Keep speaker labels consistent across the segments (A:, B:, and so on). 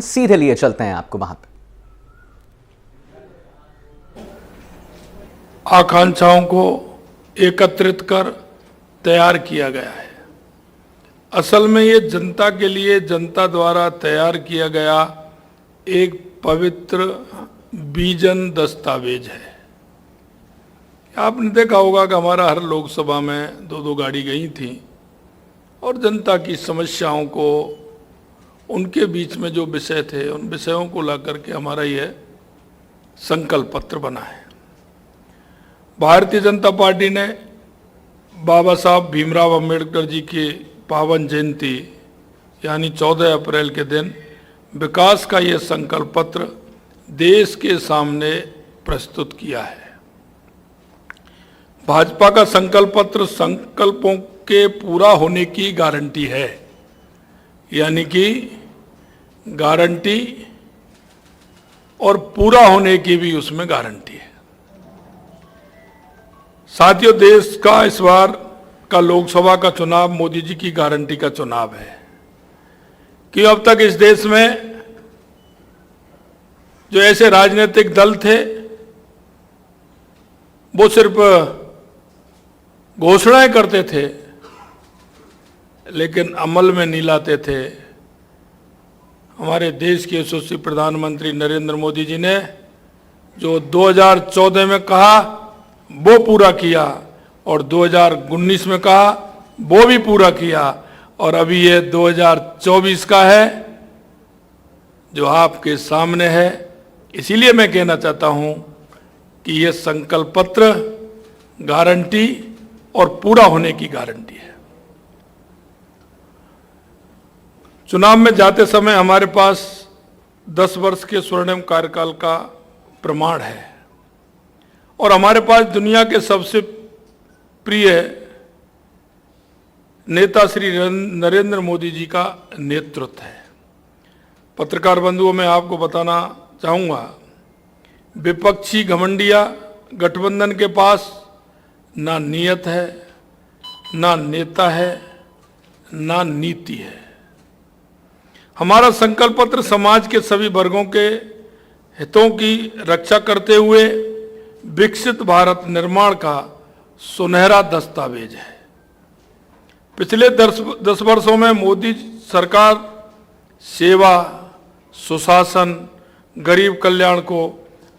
A: सीधे लिए चलते हैं आपको वहां पे।
B: आकांक्षाओं को एकत्रित कर तैयार किया गया है। असल में ये जनता के लिए जनता द्वारा तैयार किया गया एक पवित्र विजन दस्तावेज है। आपने देखा होगा कि हमारा हर लोकसभा में दो दो गाड़ी गई थी और जनता की समस्याओं को, उनके बीच में जो विषय थे उन विषयों को ला करके हमारा यह संकल्प पत्र बना है। भारतीय जनता पार्टी ने बाबा साहब भीमराव अंबेडकर जी की पावन जयंती यानी 14 अप्रैल के दिन विकास का यह संकल्प पत्र देश के सामने प्रस्तुत किया है। भाजपा का संकल्प पत्र संकल्पों के पूरा होने की गारंटी है, यानी कि गारंटी और पूरा होने की भी उसमें गारंटी है। साथियों, देश का इस बार का लोकसभा का चुनाव मोदी जी की गारंटी का चुनाव है कि अब तक इस देश में जो ऐसे राजनीतिक दल थे वो सिर्फ घोषणाएं करते थे लेकिन अमल में नहीं लाते थे। हमारे देश के यशस्वी प्रधानमंत्री नरेंद्र मोदी जी ने जो 2014 में कहा वो पूरा किया और 2019 में कहा वो भी पूरा किया और अभी ये 2024 का है जो आपके सामने है। इसीलिए मैं कहना चाहता हूं कि ये संकल्प पत्र गारंटी और पूरा होने की गारंटी है। चुनाव में जाते समय हमारे पास 10 वर्ष के स्वर्णिम कार्यकाल का प्रमाण है और हमारे पास दुनिया के सबसे प्रिय नेता श्री नरेंद्र मोदी जी का नेतृत्व है। पत्रकार बंधुओं, मैं आपको बताना चाहूँगा, विपक्षी घमंडिया गठबंधन के पास ना नियत है, ना नेता है, ना नीति है। हमारा संकल्प पत्र समाज के सभी वर्गों के हितों की रक्षा करते हुए विकसित भारत निर्माण का सुनहरा दस्तावेज है। पिछले 10 वर्षों में मोदी सरकार सेवा, सुशासन, गरीब कल्याण को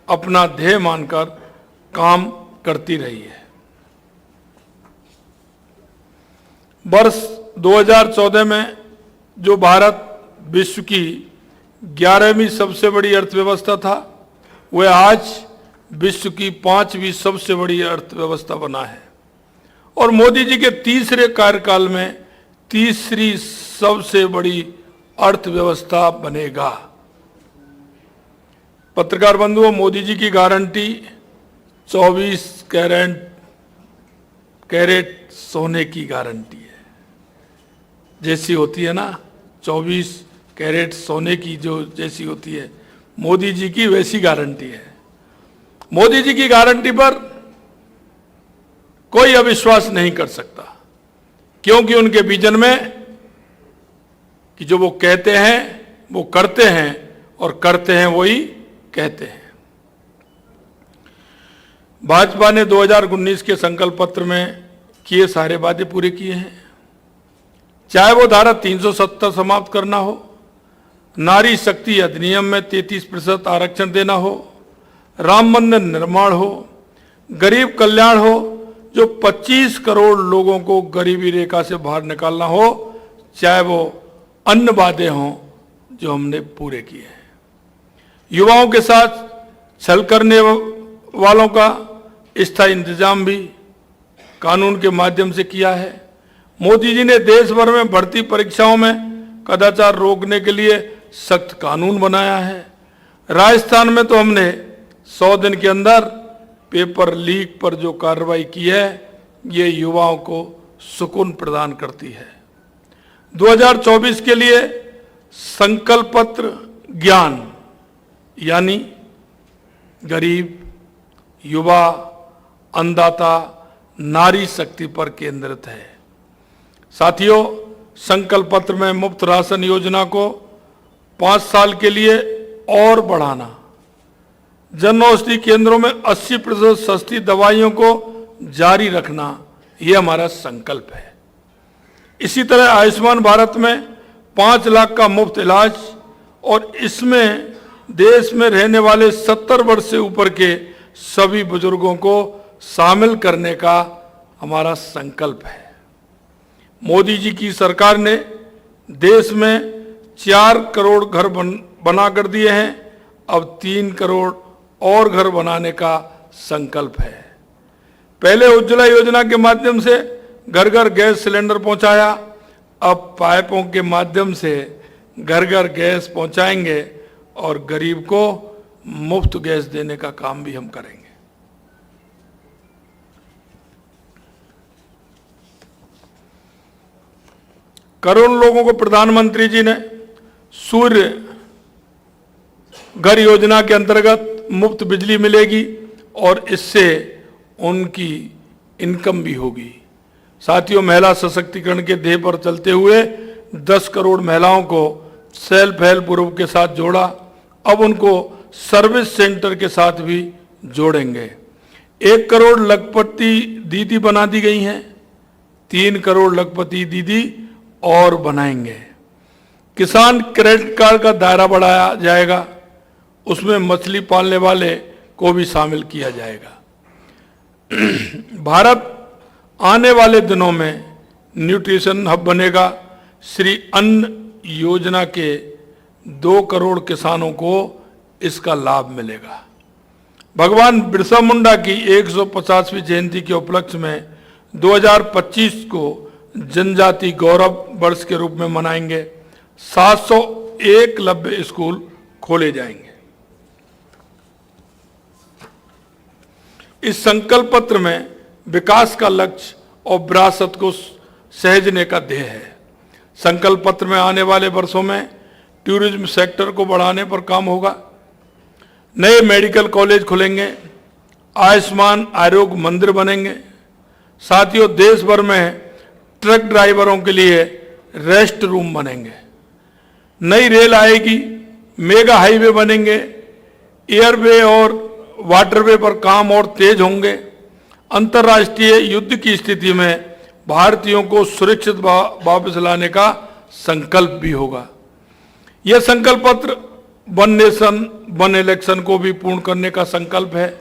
B: अपना ध्येय मानकर काम करती रही है। वर्ष 2014 में जो भारत विश्व की 11वीं सबसे बड़ी अर्थव्यवस्था था, वह आज विश्व की 5वीं सबसे बड़ी अर्थव्यवस्था बना है और मोदी जी के तीसरे कार्यकाल में तीसरी सबसे बड़ी अर्थव्यवस्था बनेगा। पत्रकार बंधुओं, मोदी जी की गारंटी 24 कैरेट सोने की गारंटी है। जैसी होती है ना 24 कैरेट सोने की जो जैसी होती है, मोदी जी की वैसी गारंटी है। मोदी जी की गारंटी पर कोई अविश्वास नहीं कर सकता, क्योंकि उनके विजन में कि जो वो कहते हैं वो करते हैं और करते हैं वही कहते हैं। भाजपा ने 2019 के संकल्प पत्र में किए सारे वादे पूरे किए हैं, चाहे वो धारा 370 समाप्त करना हो, नारी शक्ति अधिनियम में 33% आरक्षण देना हो, राम मंदिर निर्माण हो, गरीब कल्याण हो, जो 25 करोड़ लोगों को गरीबी रेखा से बाहर निकालना हो, चाहे वो अन्य वादे हों जो हमने पूरे किए हैं। युवाओं के साथ छल करने वालों का स्थायी इंतजाम भी कानून के माध्यम से किया है। मोदी जी ने देश भर में भर्ती परीक्षाओं में कदाचार रोकने के लिए सख्त कानून बनाया है। राजस्थान में तो हमने 100 दिन के अंदर पेपर लीक पर जो कार्रवाई की है, ये युवाओं को सुकून प्रदान करती है। 2024 के लिए संकल्प पत्र ज्ञान यानी गरीब, युवा, अन्नदाता, नारी शक्ति पर केंद्रित है। साथियों, संकल्प पत्र में मुफ्त राशन योजना को 5 साल के लिए और बढ़ाना, जन औषधि केंद्रों में 80% सस्ती दवाइयों को जारी रखना, ये हमारा संकल्प है। इसी तरह आयुष्मान भारत में 5 लाख का मुफ्त इलाज और इसमें देश में रहने वाले 70 वर्ष से ऊपर के सभी बुजुर्गों को शामिल करने का हमारा संकल्प है। मोदी जी की सरकार ने देश में 4 करोड़ घर बना कर दिए हैं। अब 3 करोड़ और घर बनाने का संकल्प है। पहले उज्ज्वला योजना के माध्यम से घर घर गैस सिलेंडर पहुंचाया, अब पाइपों के माध्यम से घर घर गैस पहुंचाएंगे और गरीब को मुफ्त गैस देने का काम भी हम करेंगे। करोड़ों लोगों को प्रधानमंत्री जी ने सूर्य घर योजना के अंतर्गत मुफ्त बिजली मिलेगी और इससे उनकी इनकम भी होगी। साथियों, महिला सशक्तिकरण के ध्येय पर चलते हुए 10 करोड़ महिलाओं को सेल्फ हेल्प ग्रुप के साथ जोड़ा, अब उनको सर्विस सेंटर के साथ भी जोड़ेंगे। 1 करोड़ लखपति दीदी बना दी गई हैं, 3 करोड़ लखपति दीदी और बनाएंगे। किसान क्रेडिट कार्ड का दायरा बढ़ाया जाएगा, उसमें मछली पालने वाले को भी शामिल किया जाएगा। भारत आने वाले दिनों में न्यूट्रिशन हब बनेगा। श्री अन्न योजना के 2 करोड़ किसानों को इसका लाभ मिलेगा। भगवान बिरसा मुंडा की 150वीं जयंती के उपलक्ष्य में 2025 को जनजाति गौरव वर्ष के रूप में मनाएंगे। 700 एकलव्य स्कूल खोले जाएंगे। इस संकल्प पत्र में विकास का लक्ष्य और विरासत को सहेजने का ध्येय है। संकल्प पत्र में आने वाले वर्षों में टूरिज्म सेक्टर को बढ़ाने पर काम होगा। नए मेडिकल कॉलेज खुलेंगे, आयुष्मान आरोग्य मंदिर बनेंगे। साथियों, देश भर में ट्रक ड्राइवरों के लिए रेस्ट रूम बनेंगे। नई रेल आएगी, मेगा हाईवे बनेंगे, एयरवे और वाटरवे पर काम और तेज होंगे। अंतर्राष्ट्रीय युद्ध की स्थिति में भारतीयों को सुरक्षित वापस लाने का संकल्प भी होगा। यह संकल्प पत्र वन नेशन वन इलेक्शन को भी पूर्ण करने का संकल्प है।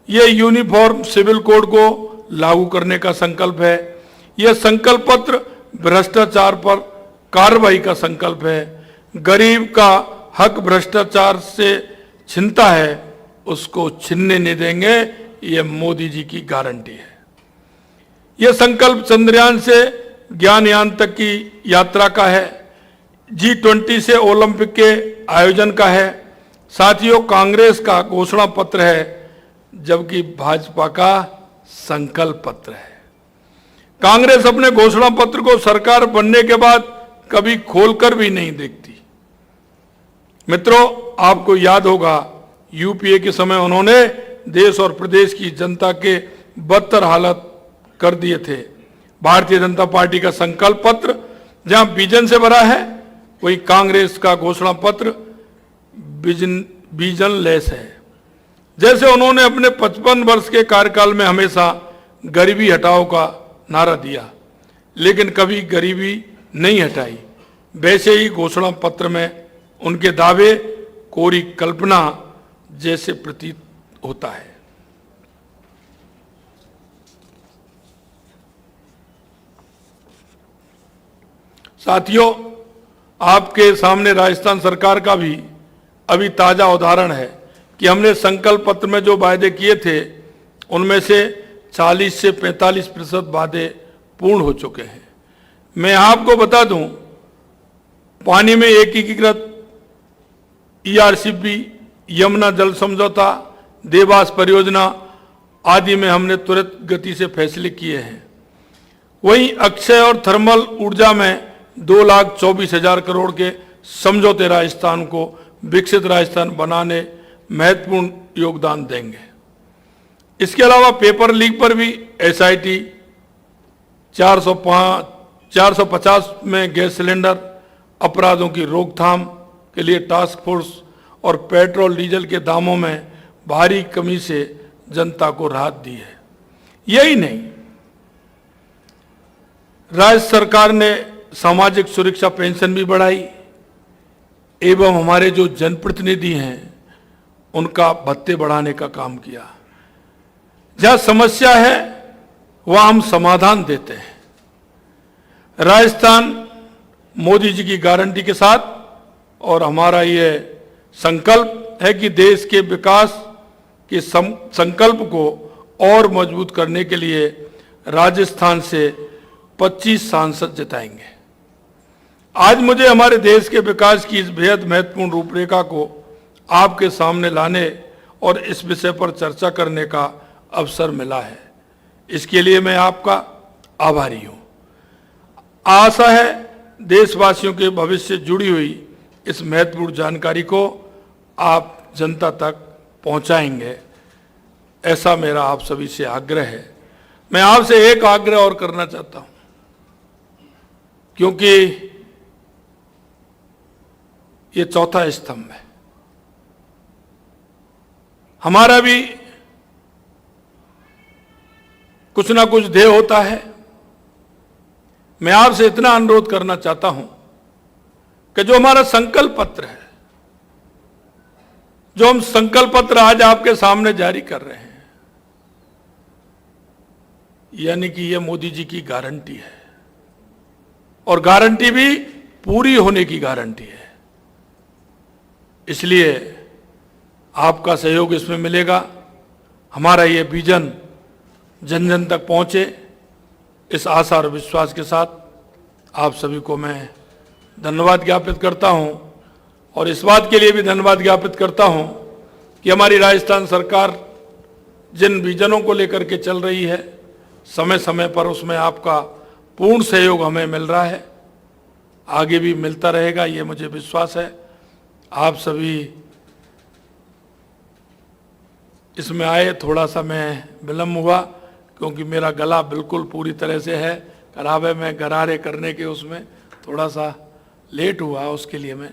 B: यह यूनिफॉर्म सिविल कोड को लागू करने का संकल्प है। यह संकल्प पत्र भ्रष्टाचार पर कार्रवाई का संकल्प है। गरीब का हक भ्रष्टाचार से छिनता है, उसको छीनने नहीं देंगे, यह मोदी जी की गारंटी है। यह संकल्प चंद्रयान से ज्ञानयान तक की यात्रा का है। G20 से ओलंपिक के आयोजन का है। साथियों, कांग्रेस का घोषणा पत्र है, जबकि भाजपा का संकल्प पत्र है। कांग्रेस अपने घोषणा पत्र को सरकार बनने के बाद कभी खोलकर भी नहीं देखती। मित्रों, आपको याद होगा यूपीए के समय उन्होंने देश और प्रदेश की जनता के बदतर हालत कर दिए थे। भारतीय जनता पार्टी का संकल्प पत्र जहां विजन से भरा है, वहीं कांग्रेस का घोषणा पत्र विजन लेस है। जैसे उन्होंने अपने 55 वर्ष के कार्यकाल में हमेशा गरीबी हटाओ का नारा दिया, लेकिन कभी गरीबी नहीं हटाई, वैसे ही घोषणा पत्र में उनके दावे कोरी कल्पना जैसे प्रतीत होता है। साथियों, आपके सामने राजस्थान सरकार का भी अभी ताजा उदाहरण है कि हमने संकल्प पत्र में जो वायदे किए थे, उनमें से 40 से 45% वादे पूर्ण हो चुके हैं। मैं आपको बता दूं, पानी में एकीकृत ERCP, यमुना जल समझौता, देवास परियोजना आदि में हमने तुरंत गति से फैसले किए हैं। वहीं अक्षय और थर्मल ऊर्जा में 2,24,000 करोड़ के समझौते राजस्थान को विकसित राजस्थान बनाने महत्वपूर्ण योगदान देंगे। इसके अलावा पेपर लीक पर भी SIT, 450 में गैस सिलेंडर, अपराधों की रोकथाम के लिए टास्क फोर्स और पेट्रोल डीजल के दामों में भारी कमी से जनता को राहत दी है। यही नहीं, राज्य सरकार ने सामाजिक सुरक्षा पेंशन भी बढ़ाई एवं हमारे जो जनप्रतिनिधि हैं उनका भत्ते बढ़ाने का काम किया। जहां समस्या है वहां हम समाधान देते हैं। राजस्थान मोदी जी की गारंटी के साथ और हमारा ये संकल्प है कि देश के विकास के संकल्प को और मजबूत करने के लिए राजस्थान से 25 सांसद जिताएंगे। आज मुझे हमारे देश के विकास की इस बेहद महत्वपूर्ण रूपरेखा को आपके सामने लाने और इस विषय पर चर्चा करने का अवसर मिला है। इसके लिए मैं आपका आभारी हूं। आशा है देशवासियों के भविष्य से जुड़ी हुई इस महत्वपूर्ण जानकारी को आप जनता तक पहुंचाएंगे, ऐसा मेरा आप सभी से आग्रह है। मैं आपसे एक आग्रह और करना चाहता हूं, क्योंकि ये चौथा स्तंभ है। हमारा भी कुछ ना कुछ ध्येय होता है। मैं आपसे इतना अनुरोध करना चाहता हूं कि जो हमारा संकल्प पत्र है, जो हम संकल्प पत्र आज आपके सामने जारी कर रहे हैं, यानी कि यह मोदी जी की गारंटी है और गारंटी भी पूरी होने की गारंटी है। इसलिए आपका सहयोग इसमें मिलेगा। हमारा ये विजन जन जन तक पहुंचे, इस आशा और विश्वास के साथ आप सभी को मैं धन्यवाद ज्ञापित करता हूं और इस बात के लिए भी धन्यवाद ज्ञापित करता हूं कि हमारी राजस्थान सरकार जिन विजनों को लेकर के चल रही है, समय समय पर उसमें आपका पूर्ण सहयोग हमें मिल रहा है, आगे भी मिलता रहेगा, ये मुझे विश्वास है। आप सभी इसमें आए, थोड़ा सा मैं विलम्ब हुआ क्योंकि मेरा गला बिल्कुल पूरी तरह से है खराब है। मैं गरारे करने के उसमें थोड़ा सा लेट हुआ, उसके लिए मैं